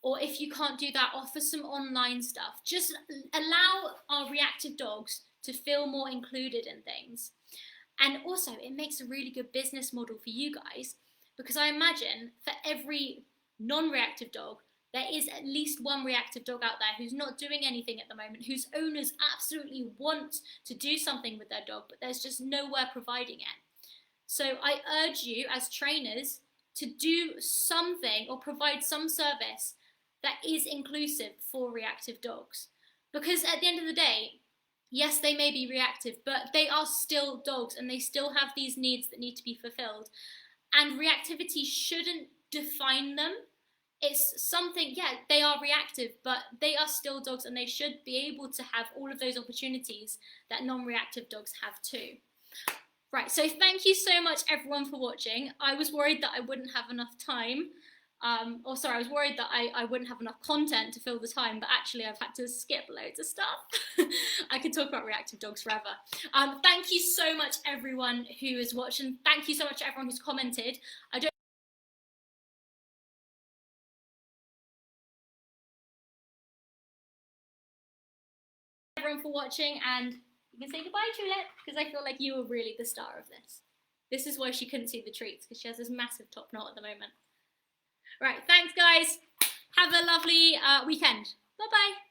Or if you can't do that, offer some online stuff. Just allow our reactive dogs to feel more included in things. And also, it makes a really good business model for you guys, because I imagine for every non-reactive dog, there is at least one reactive dog out there who's not doing anything at the moment, whose owners absolutely want to do something with their dog, but there's just nowhere providing it. So I urge you as trainers to do something or provide some service that is inclusive for reactive dogs. Because at the end of the day, yes, they may be reactive, but they are still dogs and they still have these needs that need to be fulfilled. And reactivity shouldn't define them. It's something, yeah, they are reactive, but they are still dogs and they should be able to have all of those opportunities that non-reactive dogs have too. Right, so thank you so much everyone for watching. I was worried that I wouldn't have enough time. I was worried that I wouldn't have enough content to fill the time, but actually I've had to skip loads of stuff. I could talk about reactive dogs forever. Thank you so much everyone who has watched, and thank you so much to everyone who's commented. Everyone for watching, and you can say goodbye, Tulip, because I feel like you were really the star of this. This is why she couldn't see the treats, because she has this massive top knot at the moment. Right, thanks guys. Have a lovely weekend. Bye-bye.